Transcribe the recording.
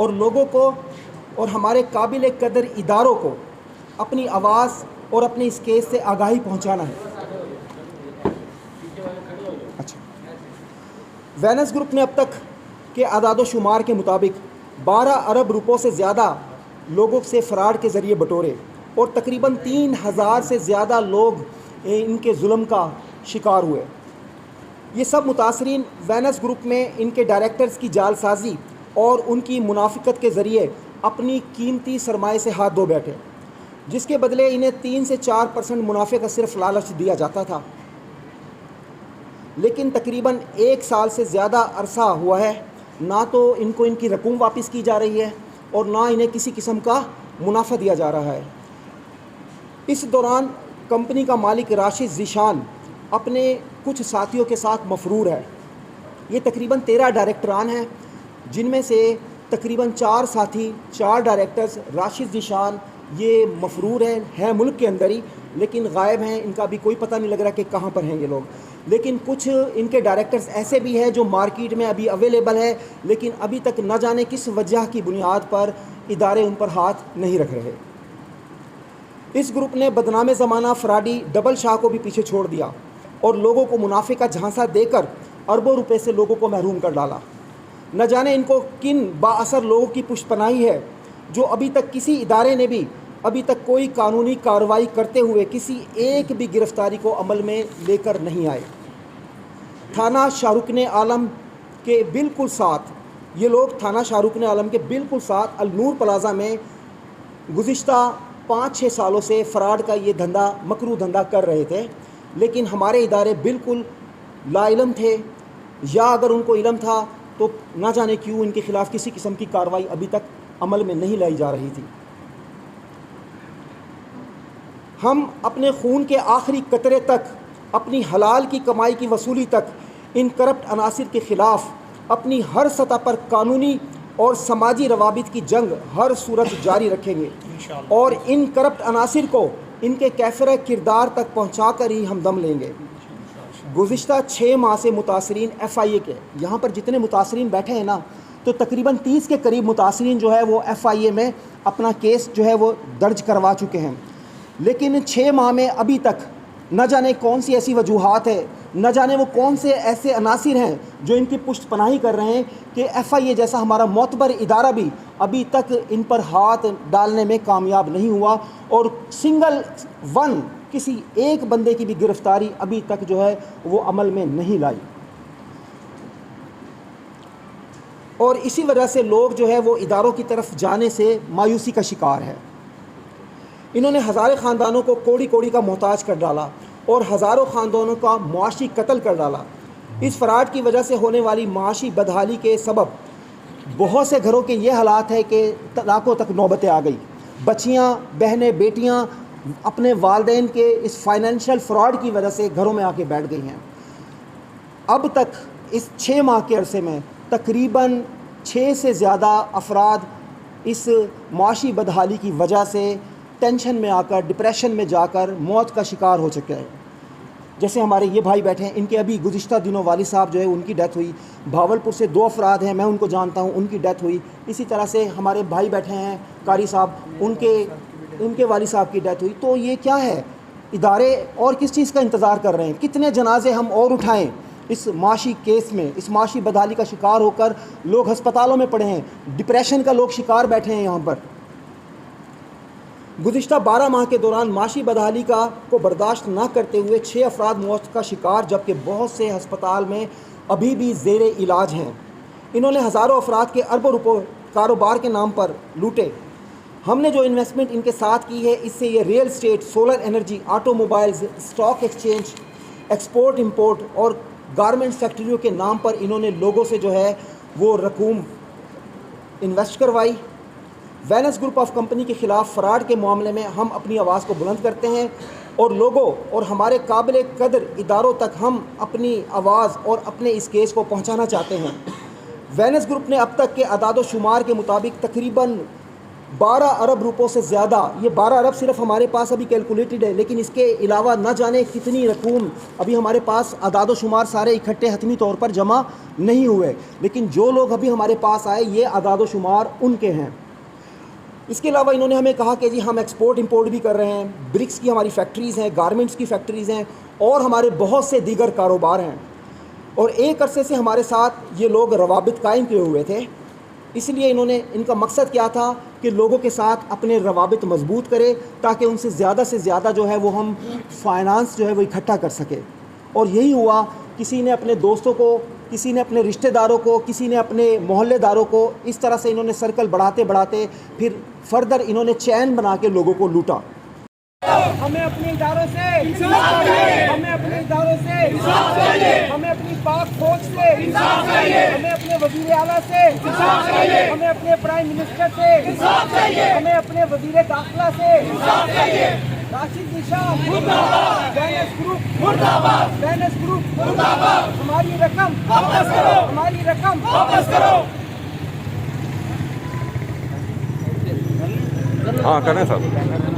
और लोगों को और हमारे काबिल कदर इदारों को अपनी आवाज़ और अपने इस केस से आगाही पहुंचाना है। अच्छा, वेनस ग्रुप ने अब तक के आदाद शुमार के मुताबिक 12 अरब रुपयों से ज़्यादा लोगों से फ़राड के ज़रिए बटोरे और तकरीबन 3000 से ज़्यादा लोग इनके जुल्म का शिकार हुए। ये सब मुतासरीन वेनस ग्रुप में इनके डायरेक्टर्स की जालसाजी और उनकी मुनाफिकत के ज़रिए अपनी कीमती सरमाए से हाथ धो बैठे, जिसके बदले इन्हें 3 से 4% मुनाफे का सिर्फ लालच दिया जाता था। लेकिन तकरीबन 1 साल से ज़्यादा अरसा हुआ है, ना तो इनको इनकी रकूम वापस की जा रही है और ना इन्हें किसी किस्म का मुनाफा दिया जा रहा है। इस दौरान कंपनी का मालिक राशिद ज़ीशान अपने कुछ साथियों के साथ मफरूर है। ये तकरीबन 13 डायरेक्टरान हैं, जिनमें से तकरीबन 4 साथी, 4 डायरेक्टर्स राशिद ज़ीशान ये मफरूर हैं मुल्क के अंदर ही, लेकिन गायब हैं। इनका भी कोई पता नहीं लग रहा कि कहाँ पर हैं ये लोग। लेकिन कुछ इनके डायरेक्टर्स ऐसे भी हैं जो मार्केट में अभी अवेलेबल है, लेकिन अभी तक न जाने किस वजह की बुनियाद पर इदारे उन पर हाथ नहीं रख रहे। इस ग्रुप ने बदनाम ज़माना फ़राडी डबल शाह को भी पीछे छोड़ दिया और लोगों को मुनाफे का झांसा देकर अरबों रुपए से लोगों को महरूम कर डाला। न जाने इनको किन बाअसर लोगों की पुष्पनाही है जो अभी तक किसी इदारे ने भी अभी तक कोई कानूनी कार्रवाई करते हुए किसी एक भी गिरफ्तारी को अमल में लेकर नहीं आए। थाना शाहरुखने आलम के बिल्कुल साथ ये लोग थाना शाहरुखने आलम के बिल्कुल साथ अल-नूर प्लाज़ा में गुज़िश्ता 5-6 सालों से फ़राड का ये धंधा, मकरू धंधा कर रहे थे, लेकिन हमारे इदारे बिल्कुल लाइलम थे, या अगर उनको इल्म था तो ना जाने क्यों इनके ख़िलाफ़ किसी किस्म की कार्रवाई अभी तक अमल में नहीं लाई जा रही थी। हम अपने खून के आखिरी कतरे तक, अपनी हलाल की कमाई की वसूली तक इन करप्ट अनासिर के ख़िलाफ़ अपनी हर सतह पर कानूनी और समाजी रवाबित की जंग हर सूरत जारी रखेंगे और इन करप्ट अनासिर को इनके कैफिर किरदार तक पहुँचा कर ही हम दम लेंगे। गुज़िश्ता 6 माह से मुतासरीन FIA के, यहाँ पर जितने मुतासरीन बैठे हैं ना, तो तकरीबन 30 के करीब मुतासरीन जो है वो FIA में अपना केस जो है वो दर्ज करवा चुके हैं। लेकिन 6 माह में अभी तक न जाने कौन सी ऐसी वजूहात है, न जाने वो कौन से ऐसे अनासिर हैं जो इनकी पुष्ट पनाही कर रहे हैं कि FIA जैसा हमारा मोतबर इदारा भी अभी तक इन पर हाथ डालने में कामयाब नहीं हुआ और सिंगल वन किसी एक बंदे की भी गिरफ्तारी अभी तक जो है वो अमल में नहीं लाई। और इसी वजह से लोग जो है वो इदारों की तरफ जाने से मायूसी का शिकार है। इन्होंने हज़ारों ख़ानदानों को कोड़ी कोड़ी का मोहताज कर डाला और हज़ारों ख़ानदानों का मुआशी कत्ल कर डाला। इस फ़राड की वजह से होने वाली माशी बदहाली के सबब बहुत से घरों के ये हालात है कि तलाक़ों तक नौबतें आ गई। बच्चियाँ, बहनें, बेटियाँ अपने वालिदैन के इस फाइनेंशियल फ्रॉड की वजह से घरों में आके बैठ गई हैं। अब तक इस 6 माह के अरसे में तकरीबन 6 से ज़्यादा अफराद इस माशी बदहाली की वजह से टेंशन में आकर, डिप्रेशन में जाकर मौत का शिकार हो चुके हैं। जैसे हमारे ये भाई बैठे हैं, इनके अभी गुज़िश्ता दिनों वाली साहब जो है उनकी डेथ हुई। भावलपुर से 2 अफराद हैं, मैं उनको जानता हूँ, उनकी डेथ हुई। इसी तरह से हमारे भाई बैठे हैं कारी साहब, उनके वाली साहब की डेथ हुई। तो ये क्या है, इदारे और किस चीज़ का इंतज़ार कर रहे हैं? कितने जनाजे हम और उठाएँ इस माशी केस में? इस माशी बदहाली का शिकार होकर लोग अस्पतालों में पड़े हैं, डिप्रेशन का लोग शिकार बैठे हैं यहाँ पर। गुज़िश्ता 12 माह के दौरान माशी बदहाली को बर्दाश्त ना करते हुए 6 अफराद मौत का शिकार, जबकि बहुत से अस्पताल में अभी भी ज़ेरे इलाज हैं। इन्होंने हज़ारों अफराद के अरबों रुपये कारोबार के नाम पर लूटे। हमने जो इन्वेस्टमेंट इनके साथ की है, इससे ये real estate, solar energy, automobiles, stock exchange, export import और गारमेंट्स फैक्ट्रियों के नाम पर इन्होंने लोगों से जो है वो रकूम इन्वेस्ट करवाई। वेनस ग्रुप ऑफ कंपनी के ख़िलाफ़ फ़राड के मामले में हम अपनी आवाज़ को बुलंद करते हैं और लोगों और हमारे काबिल कदर इदारों तक हम अपनी आवाज़ और अपने इस केस को पहुंचाना चाहते हैं। वेनस ग्रुप ने अब तक के अदाद शुमार के मुताबिक तकरीबन 12 अरब रुपयों से ज़्यादा, ये 12 अरब सिर्फ हमारे पास अभी कैलकुलेटेड है, लेकिन इसके अलावा न जाने कितनी रकूम अभी हमारे पास अदाद शुमार सारे इकट्ठे हतमी तौर पर जमा नहीं हुए, लेकिन जो लोग अभी हमारे पास आए ये अदाद शुमार उनके हैं। इसके अलावा इन्होंने हमें कहा कि जी हम एक्सपोर्ट इंपोर्ट भी कर रहे हैं, ब्रिक्स की हमारी फैक्ट्रीज़ हैं, गारमेंट्स की फैक्ट्रीज़ हैं और हमारे बहुत से दीगर कारोबार हैं, और एक अरसे से हमारे साथ ये लोग रवाबित कायम किए हुए थे। इसलिए इनका मकसद क्या था कि लोगों के साथ अपने रवाबित मजबूत करें ताकि उनसे ज़्यादा जो है वो हम फाइनेंस जो है वो इकट्ठा कर सके। और यही हुआ, किसी ने अपने दोस्तों को, किसी ने अपने रिश्तेदारों को, किसी ने अपने मोहल्लेदारों को, इस तरह से इन्होंने सर्कल बढ़ाते बढ़ाते फिर फर्दर इन्होंने चैन बना के लोगों को लूटा। हमें अपने इदारों से इंसाफ चाहिए, हमें अपने इदारों से इंसाफ चाहिए, हमें अपनी पाक फौज से इंसाफ चाहिए, हमें अपने वजीर आला से इंसाफ चाहिए, हमें अपने प्राइम मिनिस्टर से इंसाफ चाहिए, हमें अपने वजीर दाखिला से इंसाफ चाहिए। राशिद निशान मुर्दाबाद, बैनस ग्रुप मुर्दाबाद, बैनस ग्रुप मुर्दाबाद। हमारी रकम वापस करो, हमारी रकम वापस करो। हाँ करें सर।